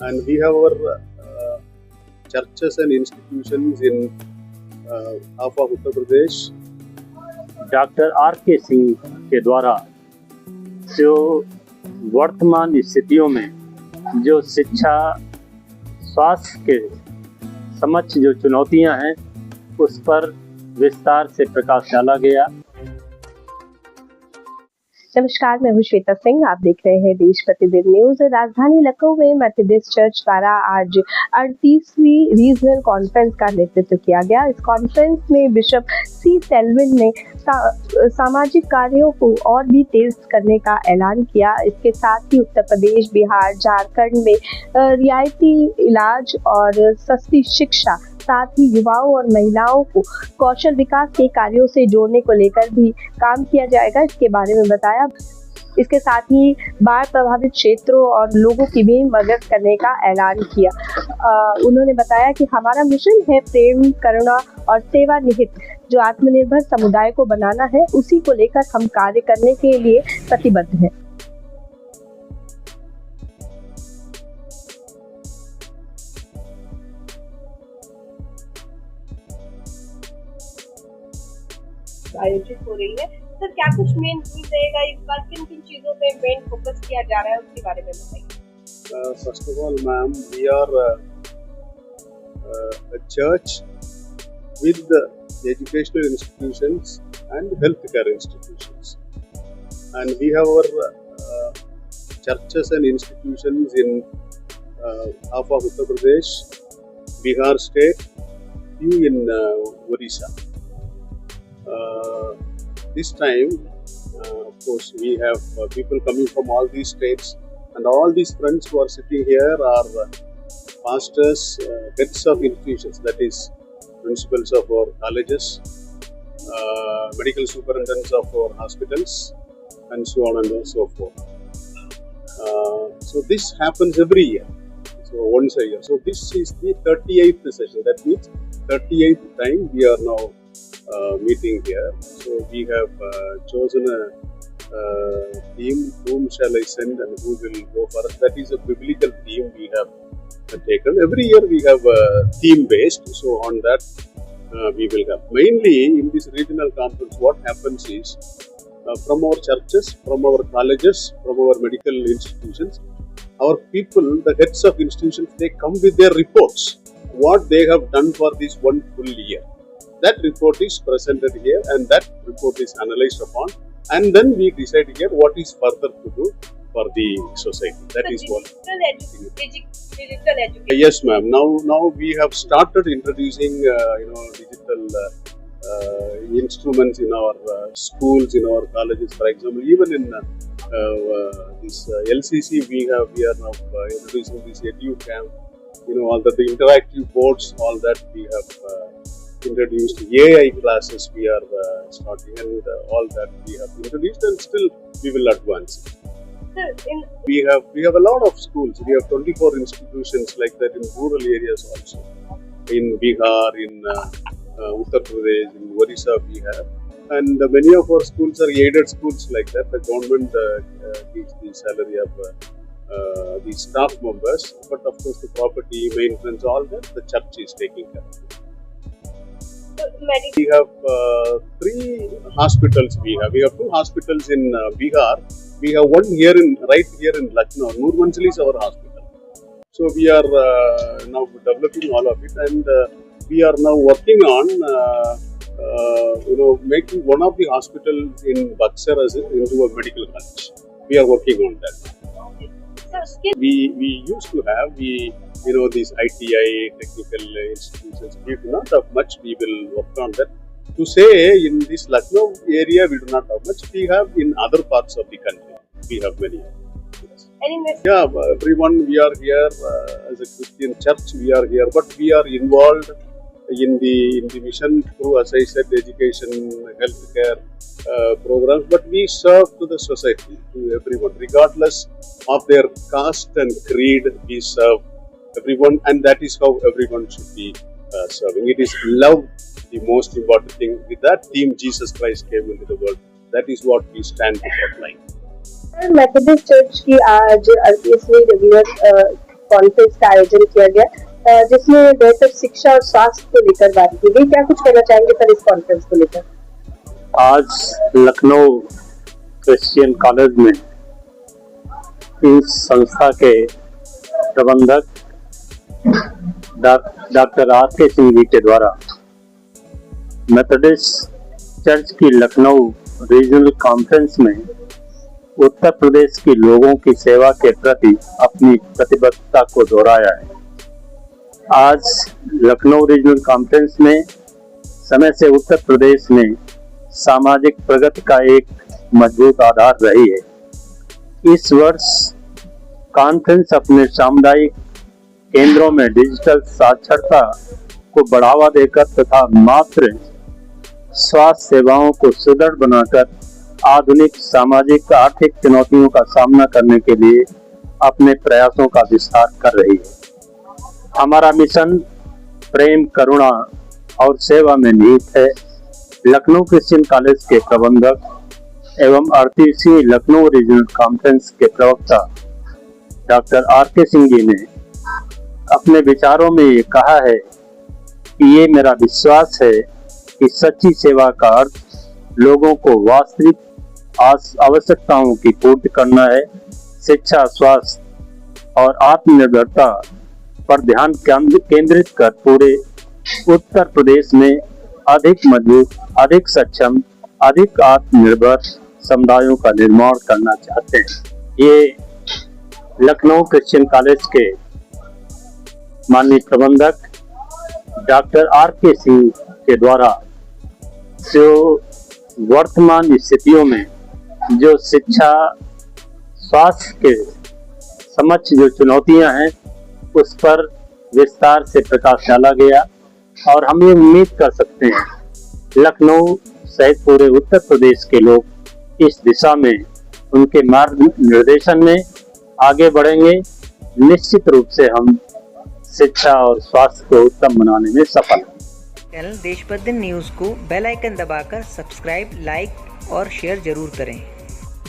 and we have our churches and institutions in half of Uttar Pradesh. Doctor R के सिंह के द्वारा जो वर्तमान स्थितियों में जो शिक्षा स्वास्थ्य के समक्ष जो चुनौतियां हैं उस पर विस्तार से प्रकाश डाला गया। नमस्कार, मैं हूं श्वेता सिंह। आप देख रहे हैं देश प्रतिदिन न्यूज। राजधानी लखनऊ में मेथोडिस्ट चर्च द्वारा आज 38वीं रीजनल कॉन्फ्रेंस का नेतृत्व किया गया। इस कॉन्फ्रेंस में बिशप सी सेल्विन ने सामाजिक कार्यों को और भी तेज करने का ऐलान किया। इसके साथ ही उत्तर प्रदेश, बिहार, झारखंड में रियायती इलाज और सस्ती शिक्षा, साथ ही युवाओं और महिलाओं को कौशल विकास के कार्यों से जोड़ने को लेकर भी काम किया जाएगा, इसके बारे में बताया। इसके साथ ही बाढ़ प्रभावित क्षेत्रों और लोगों की भी मदद करने का ऐलान किया। उन्होंने बताया कि हमारा मिशन है प्रेम, करुणा और सेवा निहित जो आत्मनिर्भर समुदाय को बनाना है, उसी को लेकर हम कार्य करने के लिए प्रतिबद्ध हैं। आयोजित हो रही है। सर, क्या कुछ मेन थीम रहेगा इस बार, किन किन चीजों पे मेन फोकस किया जा रहा है उसके बारे में बताइए। First of all, ma'am, we are a church with the educational institutions and healthcare institutions, and we have our churches and institutions in half of Uttar Pradesh, Bihar state, few in Odisha. This time, of course, we have people coming from all these states, and all these friends who are sitting here are pastors, heads of institutions, that is, principals of our colleges, medical superintendents of our hospitals, and so on and so forth. So this happens every year, so once a year. So this is the 38th session. That means 38th time we are now meeting here. So we have chosen a theme, whom shall I send and who will go for us. That is a biblical theme we have taken. Every year we have a theme based, so on that we will have. Mainly in this regional conference, what happens is from our churches, from our colleges, from our medical institutions, our people, the heads of institutions, they come with their reports, what they have done for this one full year. That report is presented here, and that report is analyzed upon, and then we decide here what is further to do for the society. That is what. Digital education. Yes, ma'am. Now we have started introducing digital instruments in our schools, in our colleges. For example, even in this LCC, we are now introducing this EduCamp. All the interactive boards, all that we have. Introduced AI classes we are starting, and all that we have introduced, and still we will advance. Sir, we have a lot of schools. We have 24 institutions like that in rural areas also. In Bihar, in Uttar Pradesh, in Odisha we have, and many of our schools are aided schools like that. The government gives the salary of the staff members, but of course the property maintenance, all that the church is taking care of. We have 3 hospitals. We have 2 hospitals in Bihar. We have one right here in Lucknow. Nurmanchali is our hospital. So we are now developing all of it, and we are now working on making one of the hospitals in Buxar into a medical college. We are working on that. We used to have these ITI technical institutions. We do not have much. We will work on that. To say in this Lucknow area we do not have much. We have in other parts of the country. We have many. Yeah, everyone, we are here as a Christian church. We are here, but we are involved in the mission through, as I said, education, healthcare programs. But we serve to the society, to everyone, regardless of their caste and creed. We serve everyone, and that is how everyone should be serving. It is love, the most important thing. With that theme, Jesus Christ came into the world. That is what we stand to outline. Methodist church की आज 38वीं regular conference का आयोजन किया गया जिसमें बेहतर शिक्षा और स्वास्थ्य को लेकर बात की गई। क्या कुछ कहना चाहेंगे सर इस कॉन्फ्रेंस को लेकर? आज लखनऊ क्रिश्चियन कॉलेज में इस संस्था के प्रबंधक डॉक्टर आर.के. सिंह जी के द्वारा मेथोडिस्ट चर्च की लखनऊ रीजनल कॉन्फ्रेंस में उत्तर प्रदेश के लोगों की सेवा के प्रति अपनी प्रतिबद्धता को दोहराया है। आज लखनऊ रीजनल कॉन्फ्रेंस में समय से उत्तर प्रदेश में सामाजिक प्रगति का एक मजबूत आधार रही है। इस वर्ष कॉन्फ्रेंस अपने सामुदायिक केंद्रों में डिजिटल साक्षरता को बढ़ावा देकर तथा मात्र स्वास्थ्य सेवाओं को सुदृढ़ बनाकर आधुनिक सामाजिक आर्थिक चुनौतियों का सामना करने के लिए अपने प्रयासों का विस्तार कर रही है। हमारा मिशन प्रेम, करुणा और सेवा में निहित है। लखनऊ क्रिश्चियन कॉलेज के प्रबंधक एवं 38वीं लखनऊ रीजनल कॉन्फ्रेंस के प्रवक्ता डॉक्टर आर.के. सिंह जी ने अपने विचारों में ये कहा है कि ये मेरा विश्वास है कि सच्ची सेवा का अर्थ लोगों को वास्तविक आवश्यकताओं की पूर्ति करना है। शिक्षा, स्वास्थ्य और आत्मनिर्भरता पर ध्यान केंद्रित कर पूरे उत्तर प्रदेश में अधिक मजबूत, अधिक सक्षम, अधिक आत्मनिर्भर समुदायों का निर्माण करना चाहते हैं। ये लखनऊ क्रिश्चियन कॉलेज के माननीय प्रबंधक डॉक्टर आर.के. सिंह के द्वारा जो वर्तमान स्थितियों में जो शिक्षा, स्वास्थ्य के समक्ष जो चुनौतियां हैं उस पर विस्तार से प्रकाश डाला गया और हम ये उम्मीद कर सकते हैं लखनऊ सहित पूरे उत्तर प्रदेश के लोग इस दिशा में उनके मार्गनिर्देशन में आगे बढ़ेंगे। निश्चित रूप से हम शिक्षा और स्वास्थ्य को उत्तम बनाने में सफल हैं। चैनल देश प्रतिदिन न्यूज़ को बेल आइकन दबाकर सब्सक्राइब, लाइक और शेयर जरूर करें।